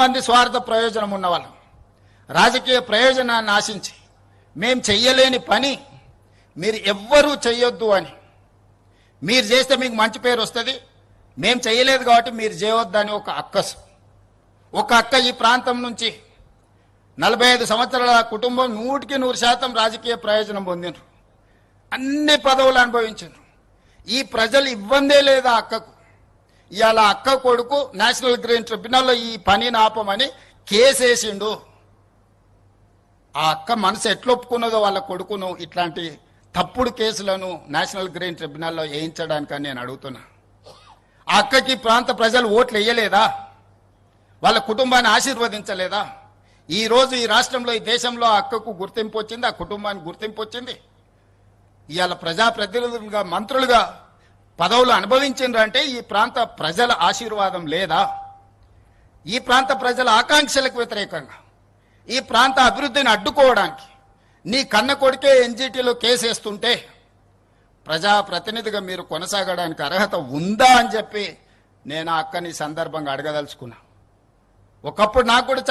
మంది స్వార్థ ప్రయోజనం ఉన్నవాళ్ళు రాజకీయ ప్రయోజనాన్ని ఆశించి మేం చెయ్యలేని పని మీరు ఎవ్వరూ చెయ్యొద్దు అని, మీరు చేస్తే మీకు మంచి పేరు వస్తుంది, మేం చెయ్యలేదు కాబట్టి మీరు చేయవద్దని ఒక అక్కసు. ఒక అక్క ఈ ప్రాంతం నుంచి 45 సంవత్సరాల కుటుంబం 100% రాజకీయ ప్రయోజనం పొందిండ్రు, అన్ని పదవులు అనుభవించారు. ఈ ప్రజలు ఇవ్వందే లేదా అక్కకు. ఇవాళ అక్క కొడుకు నేషనల్ గ్రీన్ ట్రిబ్యునల్లో ఈ పనిని ఆపమని కేసేసిండు. ఆ అక్క మనసు ఎట్లొప్పుకున్నదో వాళ్ళ కొడుకును ఇట్లాంటి తప్పుడు కేసులను నేషనల్ గ్రీన్ ట్రిబ్యునల్లో వేయించడానికని నేను అడుగుతున్నా. ఆ అక్కకి ప్రాంత ప్రజలు ఓట్లు వేయలేదా? వాళ్ళ కుటుంబాన్ని ఆశీర్వదించలేదా? ఈ రోజు ఈ రాష్ట్రంలో ఈ దేశంలో ఆ అక్కకు గుర్తింపు వచ్చింది, ఆ కుటుంబానికి గుర్తింపు వచ్చింది. ఇవాళ ప్రజాప్రతినిధులుగా మంత్రులుగా పదవులు అనుభవించిండ్రంటే ఈ ప్రాంత ప్రజల ఆశీర్వాదం లేదా? ఈ ప్రాంత ప్రజల ఆకాంక్షలకు వ్యతిరేకంగా ఈ ప్రాంత అభివృద్ధిని అడ్డుకోవడానికి నీ కన్న కొడుకే ఎన్జిటిలో కేసేస్తుంటే ప్రజాప్రతినిధిగా మీరు కొనసాగడానికి అర్హత ఉందా అని చెప్పి నేను ఆ అక్కని సందర్భంగా అడగదలుచుకున్నా. ఒకప్పుడు నాకు కూడా